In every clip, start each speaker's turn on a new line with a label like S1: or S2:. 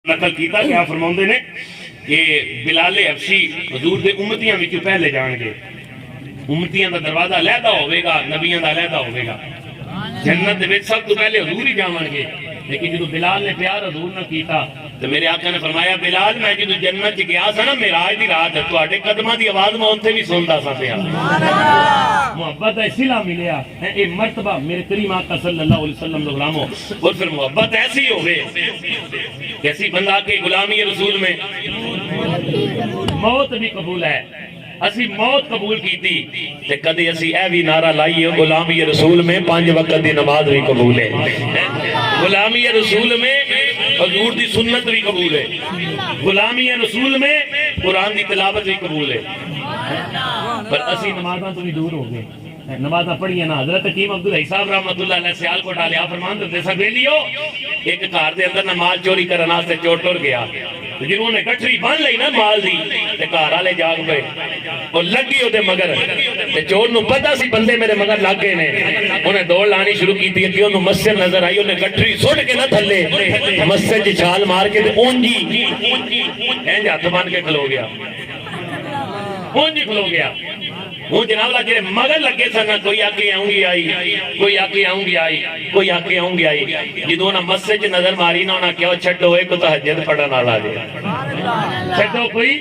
S1: نقل کیتا کہ آپ فرماؤندے نے کہ بلال حبشی حضور دے امتیاں وچ پہلے جان گے، امتیاں دا دروازہ علیحدہ ہوے گا، نبیاں دا علیحدہ ہوے گا، جنت دے وچ سب تو پہلے حضور ہی جاون گے۔ لیکن جدو بلال نے پیار حضور نہ کیتا تو میرے آقا نے فرمایا بلال میں جدو جنت چ گیا سا نا معراج دی رات تواڈے قدماں دی آواز میں اوتھے بھی سندا سا پیا، محبت ایسی لا ملیا اے مرتبہ میرے کریم آقا صلی اللہ علیہ وسلم دے غلاموں، اور پھر محبت ایسی ہوے کیسی بندہ کے غلامی رسول میں موت بھی قبول ہے، اسی موت قبول کیتی تے کدی اسی اے بھی نعرہ لائیے غلامی رسول میں 5 وقت دی نماز بھی قبول ہے، غلامی رسول میں حضور دی سنت بھی قبول ہے، غلامی رسول میں قرآن دی تلاوت بھی قبول ہے۔ پر اسی نمازاں تو بھی دور ہو گئے، نمازاں پڑھیے نا۔ حضرت حکیم عبدالحی صاحب رحمۃ اللہ علیہ سیال کوٹ والے فرمان دیتے سا ویلیو ایک گھر دے اندر نماز چوری کرن واسطے چور ٹر گیا، جنہوں نے گٹھری بن لئی نا مال دی تے گھر والے جاگ پئے اور لگی اودے مگر تے چور نو پتہ سی بندے میرے مگر لگ گئے نے، انہیں دوڑ لانی شروع کیتی کہ انہوں مسجد نظر آئی، انہیں گٹھری سٹ کے نہ تھلے مسجد دی چھال مار کے تے اونجی اینج ہاتھ بن کے کھلو گیا، اونجی کھلو گیا۔ وہ جناب اللہ جنہیں مگر لگے سن کوئی آکے آؤں گی آئی، کوئی آکے آؤں گی آئی، کوئی آکے آؤں گی آئی، جدو نا مسجد نظر ماری نا انہاں کیا چھڑو ایک تہجد پڑھن والا جے، چھڑو کوئی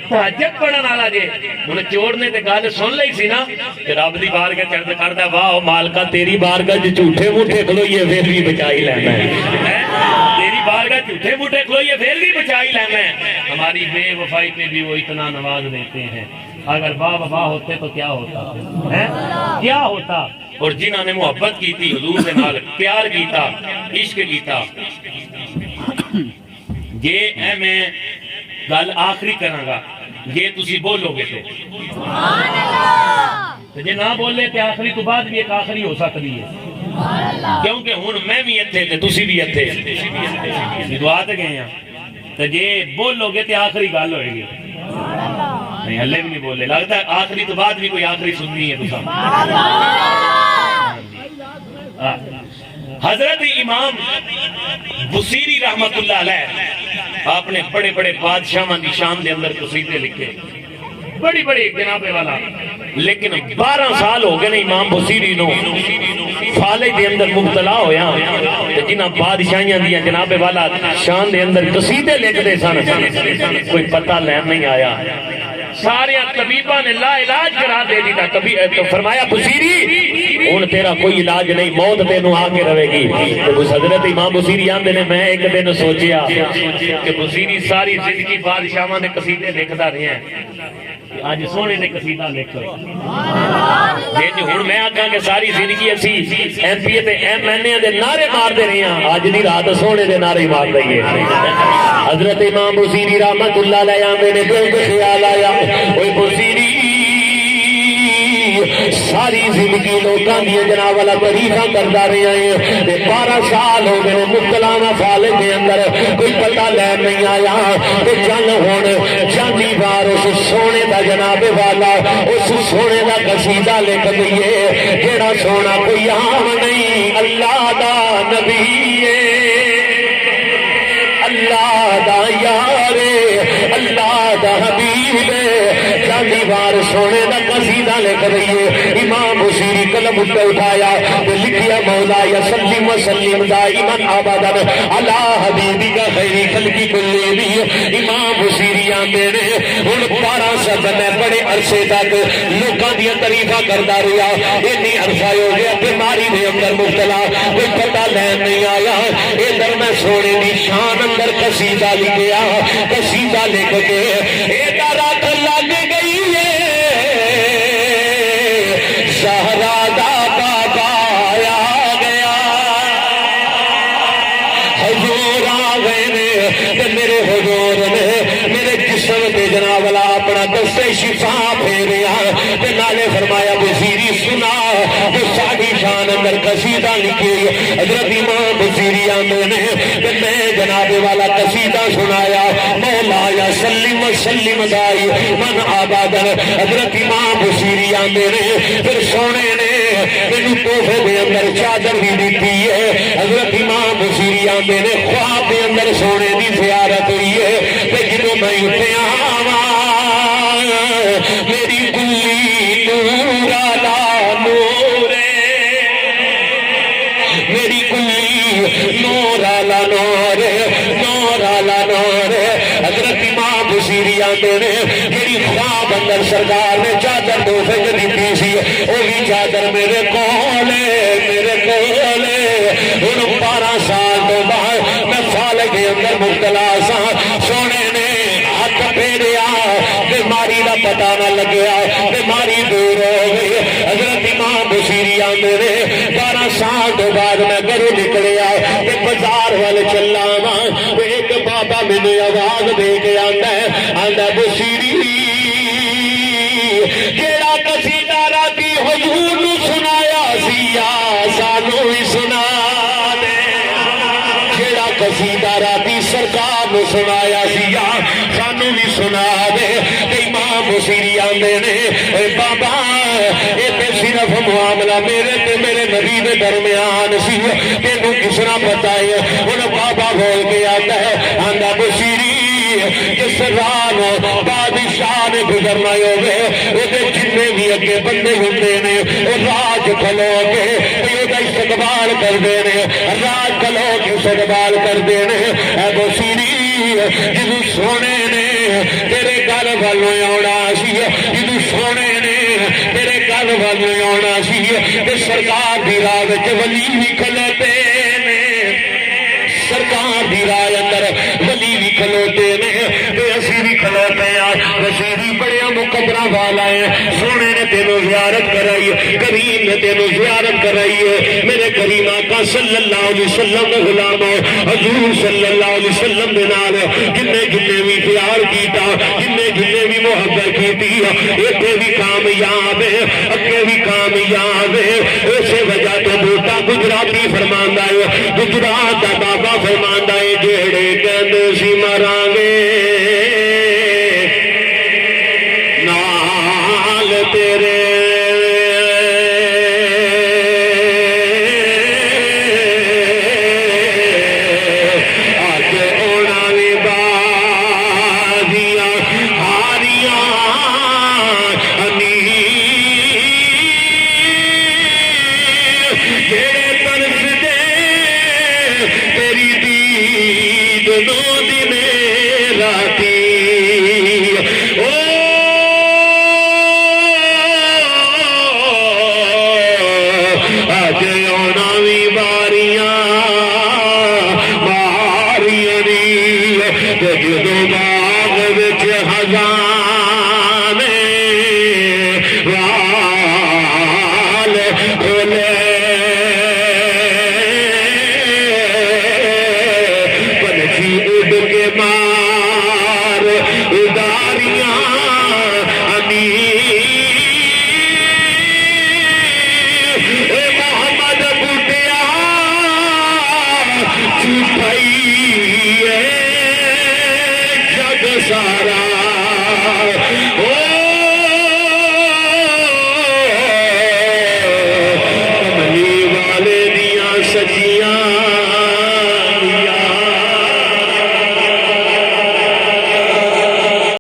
S1: تہجد پڑھن والا جے۔ انہیں چور نے تے گل سن لئی سی نا کہ رب دی بارگاہ چڑھ کردا واہ مالکا تیری بارگاہ وچ جھوٹے موٹے کھلوئیے پھر بھی بچائی لینا ہے، تیری بارگاہ جھوٹے موٹے کھلوئیے پھر بھی بچائی لینا ہے۔ ہماری بے وفائی پہ بھی وہ اتنا نواز دیتے ہیں، اگر با وفا ہوتے تو کیا ہوتا ہے، کیا ہوتا۔ اور جنہوں نے محبت کی تھی حضور سے نال پیار کیتا عشق کیتا، جے اے میں گل آخری کراں گا جے تسی بولو گے تو جے نہ بولے تے آخری تو بعد بھی ایک آخری ہو سکتی ہے، کیونکہ ہن میں بھی اتھے تے تسی بھی اتھے دعا تے گئے ہیں، تو جے بولو گے تے آخری گل ہوئے گی، نہیں ہلے بھی نہیں بولے، لگتا ہے آخری تو بعد بھی کوئی آخری سننی ہے تسا۔ حضرت امام بصیری رحمت اللہ علیہ آپ نے بڑے بڑے بادشاہاں دی شان دے اندر قصیدے لکھے، بڑی بڑی جناب والا، لیکن 12 سال ہو گئے امام بصیری نو فالج دے اندر مبتلا ہویا، جنہ بادشاہیاں دیا جناب والا شان دے اندر قصیدے لکھ دے سن، کوئی پتہ لین نہیں آیا۔ سارے طبیبہ نے لا علاج کرا دے دی تو فرمایا بصیری ان تیرا کوئی علاج نہیں، موت تینوں آ کے رہے گی۔ تو حضرت امام بصیری آندے نے میں ایک دن سوچیا کہ بصیری ساری زندگی بادشاہاں نے قصیدے لکھدا رہے ہیں، آج سونے نے قصیدہ لکھ جی ہن میں آکھاں کہ ساری زندگی اسی ایم پی تے ایم این اے دے نعرے مار دے رہے ہیں، اج دی رات سونے دے نعرے مار دئیے۔ حضرت امام بصیری رحمت اللہ علیہ آندے نے دل کو خیال آیا اوے بصیری ساری زندگی لوکاں دی جناب والا تعریفاں کردا رہے ہیں، 12 سال ہو گئے مبتلا نہ فالج دے اندر کوئی پتہ لین نہیں آیا، تے چل ہن چاندی بار اس سونے دا جناب والا اس سونے دا قصیدہ لکھ دئیے، جیڑا سونا کوئی عام نہیں اللہ دا نبی ہے، اللہ دا یار اللہ دا حبیب ہے، چاندی بار سونے دا قصیدہ لکھ دئیے۔ امام بصیری قلم اٹھایا تو لکھیا مولا یا سلم و سلم دائما ابدا علی حبیبی کا خیری خلقی کلی بھی۔ امام بصیری آندے نے ہن 12 سال میں بڑے عرصے تک لوکاں دی تعریفاں کردا رہیا، اتنی عرصہ ہو گیا بیماری دے اندر مبتلا، کوئی پتہ لین نہیں آیا، ادھر میں سونے دی شان اندر قصیدہ لکھیا، قصیدہ لکھ کے ایدہ رات لگ گئی ہے زہرا دا بابا آ گیا، حضور آ گئے نے میرے حضور نے میرے جسم تے جناب والا اپنا دستے شفا پھیریا، تے نالے فرمایا بصیری سنا تو ساڑی شان اندر قصیدہ لکھی۔ حضرت امام بصیری آندے نے کہ میں جناب والا قصیدہ سنایا مولا یا سلم و سلم دائی من آبادن۔ حضرت امام بصیری آندے نے پھر سونے نے میری توفے دے اندر چادر بھی دیتی ہے۔ حضرت امام بصیری آندے نے خواب دے اندر سونے دی زیارت اتنے آوا میری گلی نور آلا نورے میری گلی نور آلا نور نور آلا نور حضرت امام بصیری آتے نے میری خواب اندر سرکار نے چادر دو فکر دیتی سی وہ بھی چادر میرے کولے ان 12 سال تو بعد میں فالے کے اندر مبتلا سا سونے نے ہاتھ پھیریا بیماری کا پتہ نہ لگیا بیماری دور ہو گئی حضرت امام بصیری آتے نے 12 سال تو بعد میں گھروں نکلیا بازار والے چلا وا ایک بابا مجھے آواز دے کے آندا بصیری جیڑا قصیدہ راتی حضور نو سنایا سیا سانو بھی سنا دے جیڑا قصیدہ راتی سرکار نو سنایا سیا سانو بھی سنا دے امام بصیری آندے نے اے بابا اے تے صرف معاملہ میرے تے میرے نبی دے درمیان سی تینوں کس طرح پتہ ہے ان بابا بول کے آندا بصیری جس رات بادشاہ نے گزرنا ہوگے وہ جتنے بھی اگے بندے ہوتے نے وہ راج کھلو کے استقبال کرتے ہیں راج کھلو کے استقبال کرتے ہیں اے بصیری جدو سونے نے تیرے گھر والوں آنا سی جدو سونے نے تیرے گھر والوں آنا سی تے سرکار دی راہ وچ ولی بھی کھلوتے نے سرکار دی راہ اندر ولی بھی کھلوتے نے تے اسی بھی کھلوتے ہیں بصیری بڑے مقدرہ والا ہے سونے نے تینوں زیارت کرائی کریم نے تینوں زیارت کرائی ہے میرے کریم آقا صلی اللہ علیہ وسلم نے غلام حضور صلی اللہ علیہ وسلم دے نال جننے بھی پیار کیتا جننے بھی محبت کیتی ایتھے بھی کامیاب ہے اگے بھی کامیاب ہے اسی وجہ تو بوٹا گجراتی فرماندا ہے گجرات دا بابا فرماندا ہے جیڑے کہندے سی مراں گے نال تیرے جدو باغ وچ ہزار